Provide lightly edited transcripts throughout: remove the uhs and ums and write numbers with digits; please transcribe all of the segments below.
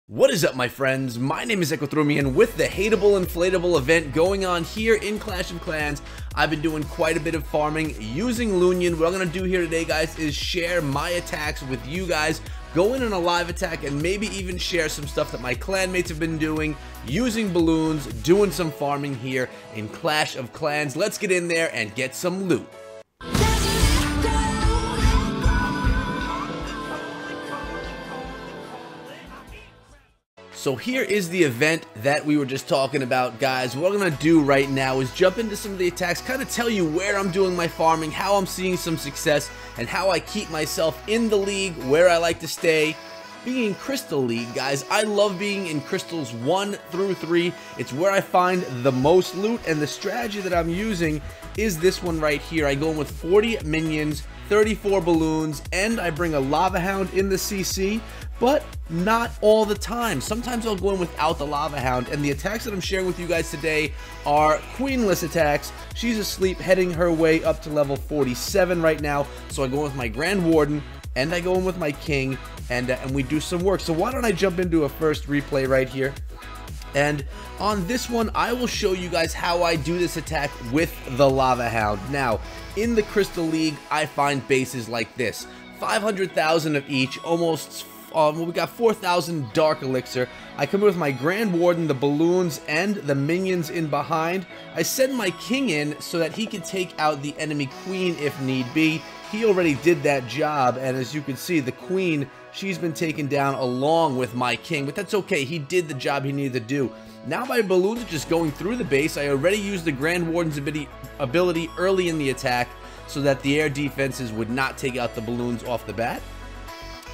What is up, my friends? My name is Loonion with the Hateable Inflatable event going on here in Clash of Clans. I've been doing quite a bit of farming using Loonion. What I'm going to do here today, guys, is share my attacks with you guys, go in on a live attack, and maybe even share some stuff that my clanmates have been doing, using balloons, doing some farming here in Clash of Clans. Let's get in there and get some loot. So here is the event that we were just talking about, guys. What I'm going to do right now is jump into some of the attacks, kind of tell you where I'm doing my farming, how I'm seeing some success, and how I keep myself in the league, where I like to stay. Being in Crystal League, guys, I love being in Crystals 1 through 3. It's where I find the most loot, and the strategy that I'm using is this one right here. I go in with 40 minions, 34 balloons, and I bring a Lava Hound in the CC, but not all the time. Sometimes I'll go in without the Lava Hound, and the attacks that I'm sharing with you guys today are queenless attacks. She's asleep, heading her way up to level 47 right now, so I go in with my Grand Warden, and I go in with my King, and we do some work. So why don't I jump into a first replay right here. And on this one, I will show you guys how I do this attack with the Lava Hound. Now, in the Crystal League, I find bases like this. 500,000 of each, almost, we got 4,000 Dark Elixir. I come in with my Grand Warden, the balloons, and the minions in behind. I send my King in so that he can take out the enemy Queen if need be. He already did that job, and as you can see, the Queen, she's been taken down along with my King, but that's okay. He did the job he needed to do. Now my balloons are just going through the base. I already used the Grand Warden's ability early in the attack so that the air defenses would not take out the balloons off the bat.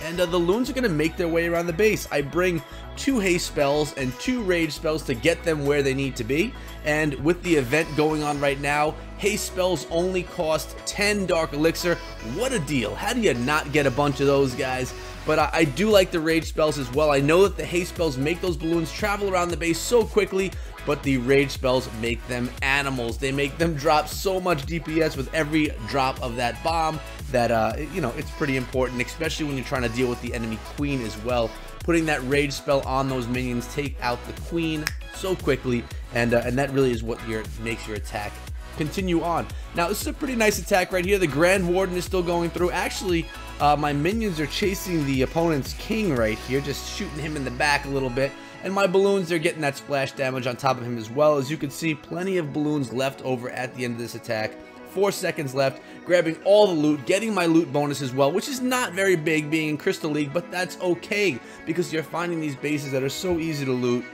And the loons are going to make their way around the base. I bring 2 haste spells and 2 rage spells to get them where they need to be. And with the event going on right now, haste spells only cost 10 Dark Elixir. What a deal. How do you not get a bunch of those, guys? But I do like the rage spells as well. I know that the haste spells make those balloons travel around the base so quickly, but the rage spells make them animals. They make them drop so much DPS with every drop of that bomb that, you know, it's pretty important, especially when you're trying to deal with the enemy Queen as well. Putting that rage spell on those minions take out the Queen so quickly, and that really is what makes your attack continue on. Now, this is a pretty nice attack right here. The Grand Warden is still going through. Actually, my minions are chasing the opponent's King right here, just shooting him in the back a little bit. And my balloons, they're getting that splash damage on top of him as well. As you can see, plenty of balloons left over at the end of this attack. 4 seconds left, grabbing all the loot, getting my loot bonus as well, which is not very big being in Crystal League, but that's okay because you're finding these bases that are so easy to loot,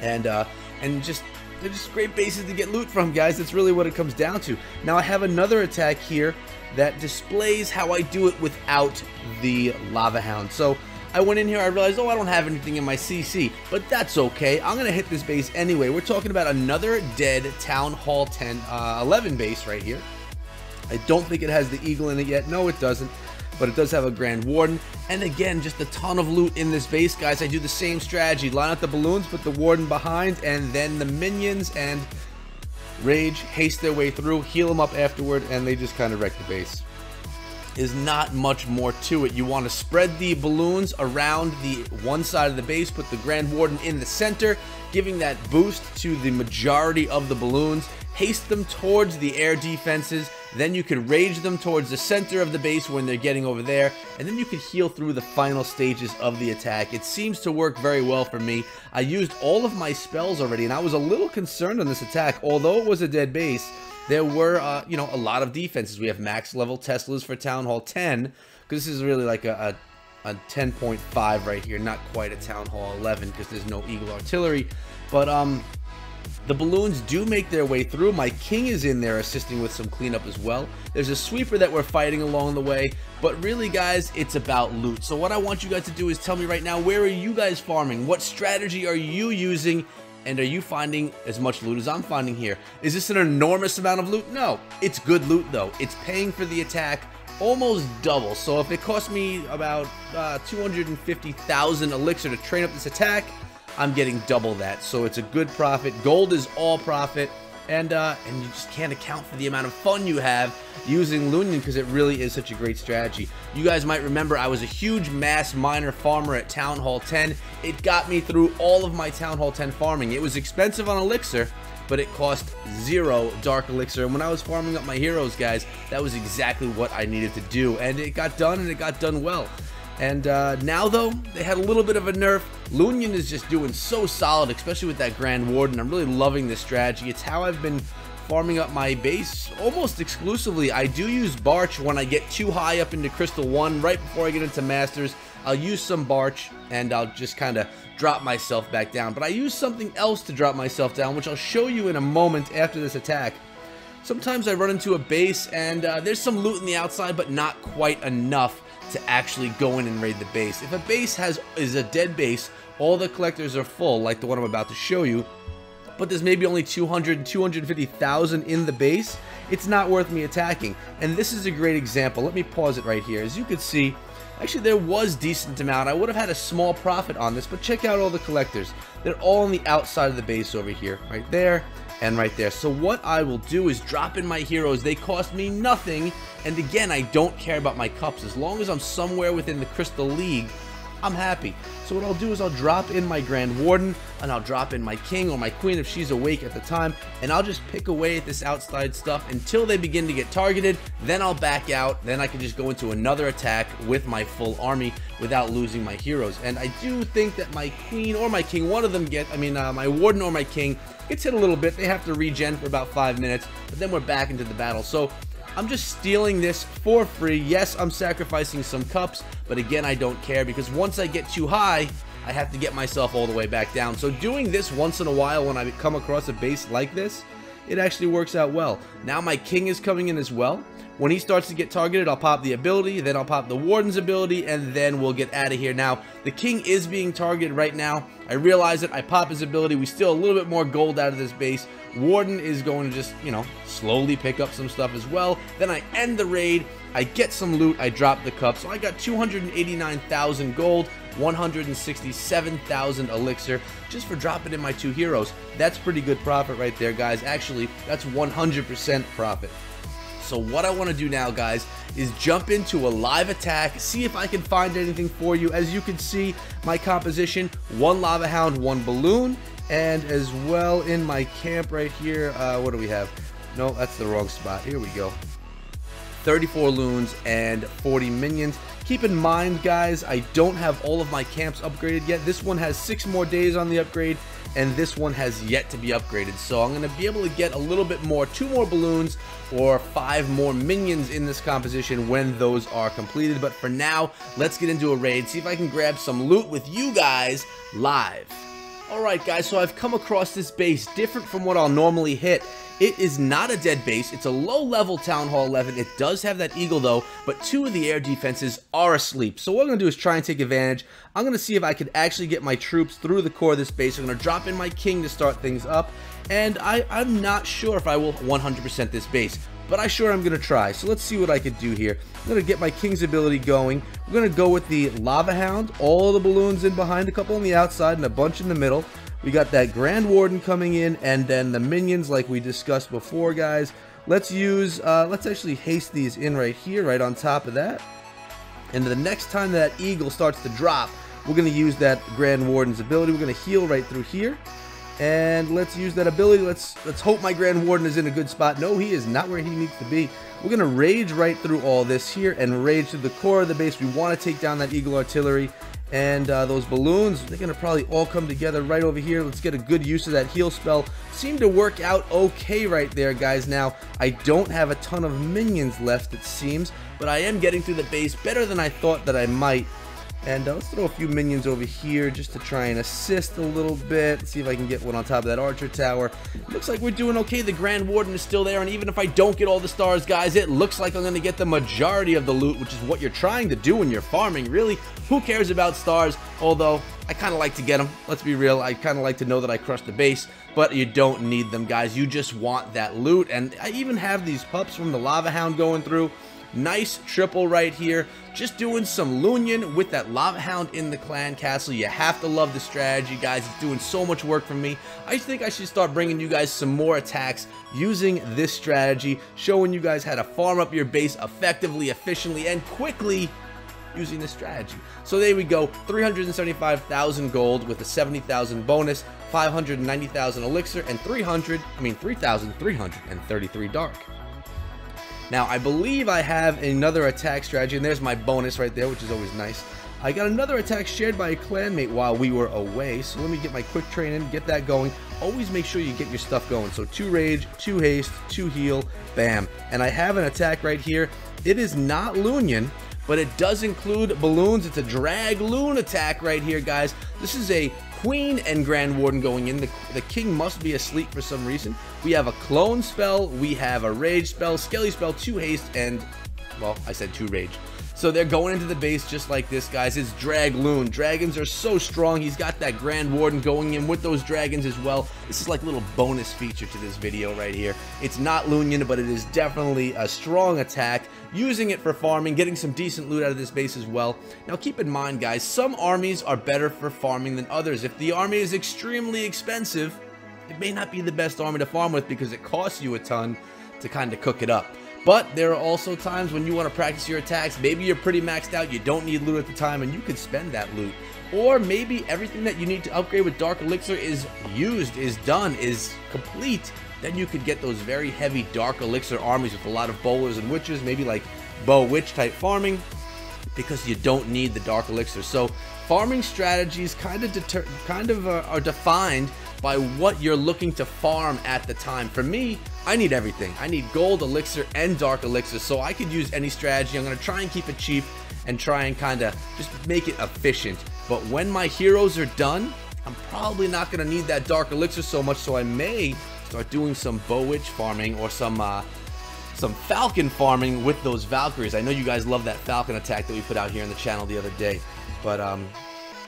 and they're just great bases to get loot from, guys. That's really what it comes down to. Now I have another attack here that displays how I do it without the Lava Hound. So I went in here, I realized, oh, I don't have anything in my CC, but that's okay. I'm going to hit this base anyway. We're talking about another dead Town Hall 11 base right here. I don't think it has the Eagle in it yet. No, it doesn't, but it does have a Grand Warden. And again, just a ton of loot in this base, guys. I do the same strategy. Line up the balloons, put the Warden behind, and then the minions and rage haste their way through, heal them up afterward, and they just kind of wreck the base. Is not much more to it. You want to spread the balloons around the one side of the base, put the Grand Warden in the center, giving that boost to the majority of the balloons, haste them towards the air defenses, then you could rage them towards the center of the base when they're getting over there, and then you could heal through the final stages of the attack. It seems to work very well for me. I used all of my spells already, and I was a little concerned on this attack. Although it was a dead base, there were, you know, a lot of defenses. We have max level Teslas for Town Hall 10, because this is really like a 10.5 right here, not quite a Town Hall 11 because there's no Eagle Artillery. But the balloons do make their way through. My King is in there assisting with some cleanup as well. There's a sweeper that we're fighting along the way, but really, guys, it's about loot. So what I want you guys to do is tell me right now, where are you guys farming? What strategy are you using? And are you finding as much loot as I'm finding here? Is this an enormous amount of loot? No. It's good loot, though. It's paying for the attack almost double. So if it cost me about 250,000 elixir to train up this attack, I'm getting double that. So it's a good profit. Gold is all profit. and you just can't account for the amount of fun you have using Loonion, because it really is such a great strategy. You guys might remember I was a huge mass miner farmer at Town Hall 10. It got me through all of my Town Hall 10 farming. It was expensive on elixir, but it cost 0 dark elixir, and when I was farming up my heroes, guys, that was exactly what I needed to do, and it got done, and it got done well. And now, though, they had a little bit of a nerf. Loonion is just doing so solid, especially with that Grand Warden. I'm really loving this strategy. It's how I've been farming up my base almost exclusively. I do use Barch when I get too high up into Crystal 1, right before I get into Masters. I'll use some Barch, and I'll just kind of drop myself back down. But I use something else to drop myself down, which I'll show you in a moment after this attack. Sometimes I run into a base, and there's some loot in the outside, but not quite enough to actually go in and raid the base. If a base is a dead base, all the collectors are full, like the one I'm about to show you, but there's maybe only 200, 250,000 in the base, it's not worth me attacking. And this is a great example. Let me pause it right here. As you can see, actually there was decent amount. I would have had a small profit on this, but check out all the collectors. They're all on the outside of the base over here, right there and right there. So what I will do is drop in my heroes. They cost me nothing, and again, I don't care about my cups. As long as I'm somewhere within the Crystal League, I'm happy. So what I'll do is I'll drop in my Grand Warden, and I'll drop in my King or my Queen if she's awake at the time, and I'll just pick away at this outside stuff until they begin to get targeted. Then I'll back out. Then I can just go into another attack with my full army without losing my heroes. And I do think that my Queen or my King, one of them my Warden or my King gets hit a little bit. They have to regen for about 5 minutes, but then we're back into the battle. So I'm just stealing this for free. Yes, I'm sacrificing some cups, but again, I don't care, because once I get too high, I have to get myself all the way back down. So doing this once in a while when I come across a base like this, it actually works out well. Now my King is coming in as well. When he starts to get targeted, I'll pop the ability, then I'll pop the Warden's ability, and then we'll get out of here. Now, the King is being targeted right now. I realize it. I pop his ability. We steal a little bit more gold out of this base. Warden is going to just, slowly pick up some stuff as well. Then I end the raid. I get some loot. I drop the cup. So I got 289,000 gold, 167,000 elixir just for dropping in my 2 heroes. That's pretty good profit right there, guys. Actually, that's 100% profit. So what I want to do now, guys, is jump into a live attack, see if I can find anything for you. As you can see, my composition, 1 Lava Hound, 1 Balloon, and as well in my camp right here, what do we have? No, that's the wrong spot. Here we go. 34 loons and 40 minions. Keep in mind, guys, I don't have all of my camps upgraded yet. This one has 6 more days on the upgrade, and this one has yet to be upgraded. So I'm going to be able to get a little bit more, 2 more balloons or 5 more minions in this composition when those are completed. But for now, let's get into a raid, see if I can grab some loot with you guys live. Alright guys, so I've come across this base different from what I'll normally hit. It is not a dead base. It's a low-level Town Hall 11. It does have that eagle, though, but 2 of the air defenses are asleep. So what I'm going to do is try and take advantage. I'm going to see if I can actually get my troops through the core of this base. I'm going to drop in my King to start things up, and I'm not sure if I will 100% this base, but I sure am going to try. So let's see what I could do here. I'm going to get my King's ability going. We're going to go with the Lava Hound, all the balloons in behind, a couple on the outside, and a bunch in the middle. We got that Grand Warden coming in, and then the minions like we discussed before, guys. Let's actually haste these in right here, right on top of that. And the next time that eagle starts to drop, we're going to use that Grand Warden's ability. We're going to heal right through here. And let's use that ability. Let's hope my Grand Warden is in a good spot. No, he is not where he needs to be. We're going to rage right through all this here and rage to the core of the base. We want to take down that eagle artillery. And those balloons, they're going to probably all come together right over here. Let's get a good use of that heal spell. Seemed to work out okay right there, guys. Now, I don't have a ton of minions left, it seems, but I am getting through the base better than I thought that I might. And let's throw a few minions over here just to try and assist a little bit. Let's see if I can get one on top of that archer tower. Looks like we're doing okay. The Grand Warden is still there, and even if I don't get all the stars, guys, it looks like I'm going to get the majority of the loot, which is what you're trying to do when you're farming. Really, who cares about stars? Although, I kind of like to get them. Let's be real. I kind of like to know that I crushed the base, but you don't need them, guys. You just want that loot. And I even have these pups from the Lava Hound going through. Nice triple right here. Just doing some Loonion with that Lava Hound in the clan castle. You have to love the strategy, guys. It's doing so much work for me. I think I should start bringing you guys some more attacks using this strategy, showing you guys how to farm up your base effectively, efficiently, and quickly using this strategy. So there we go, 375,000 gold with a 70,000 bonus, 590,000 elixir, and 3,333 dark. Now, I believe I have another attack strategy, and there's my bonus right there, which is always nice. I got another attack shared by a clanmate while we were away, so let me get my quick train in, get that going. Always make sure you get your stuff going. So 2 rage, 2 haste, 2 heal, bam. And I have an attack right here. It is not Loonion, but it does include balloons. It's a drag loon attack right here, guys. This is a Queen and Grand Warden going in. The king must be asleep for some reason. We have a clone spell, we have a rage spell, skelly spell, 2 haste, and, well, I said 2 rage. So they're going into the base just like this, guys. It's drag loon. Dragons are so strong. He's got that Grand Warden going in with those dragons as well. This is like a little bonus feature to this video right here. It's not Loonion, but it is definitely a strong attack. Using it for farming, getting some decent loot out of this base as well. Now keep in mind, guys, some armies are better for farming than others. If the army is extremely expensive, it may not be the best army to farm with because it costs you a ton to kind of cook it up. But there are also times when you want to practice your attacks. Maybe you're pretty maxed out, you don't need loot at the time, and you could spend that loot. Or maybe everything that you need to upgrade with Dark Elixir is used, is done, is complete. Then you could get those very heavy Dark Elixir armies with a lot of bowlers and witches, maybe like bow witch type farming, because you don't need the Dark Elixir. So farming strategies kind of are defined by what you're looking to farm at the time. For me, I need everything. I need gold, elixir, and dark elixir, so I could use any strategy. I'm going to try and keep it cheap and try and kind of just make it efficient. But when my heroes are done, I'm probably not going to need that dark elixir so much, so I may start doing some bow witch farming or some falcon farming with those Valkyries. I know you guys love that falcon attack that we put out here on the channel the other day. But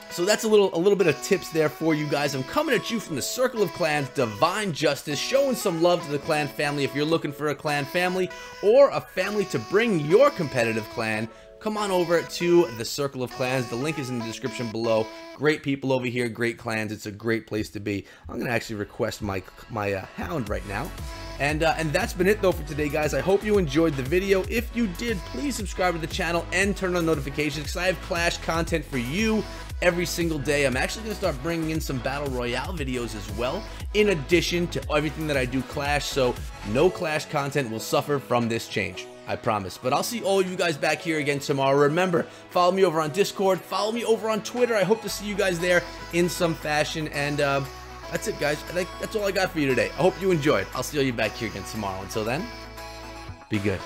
so that's a little bit of tips there for you guys. I'm coming at you from the Circle of Clans, Divine Justice, showing some love to the clan family. If you're looking for a clan family or a family to bring your competitive clan, come on over to the Circle of Clans. The link is in the description below. Great people over here, great clans. It's a great place to be. I'm gonna actually request my hound right now. And that's been it though for today, guys. I hope you enjoyed the video. If you did, please subscribe to the channel and turn on notifications because I have Clash content for you every single day. I'm actually going to start bringing in some Battle Royale videos as well, in addition to everything that I do Clash, so no Clash content will suffer from this change. I promise. But I'll see all of you guys back here again tomorrow. Remember, follow me over on Discord, follow me over on Twitter. I hope to see you guys there in some fashion. And that's it, guys. That's all I got for you today. I hope you enjoyed. I'll see all you back here again tomorrow. Until then, be good.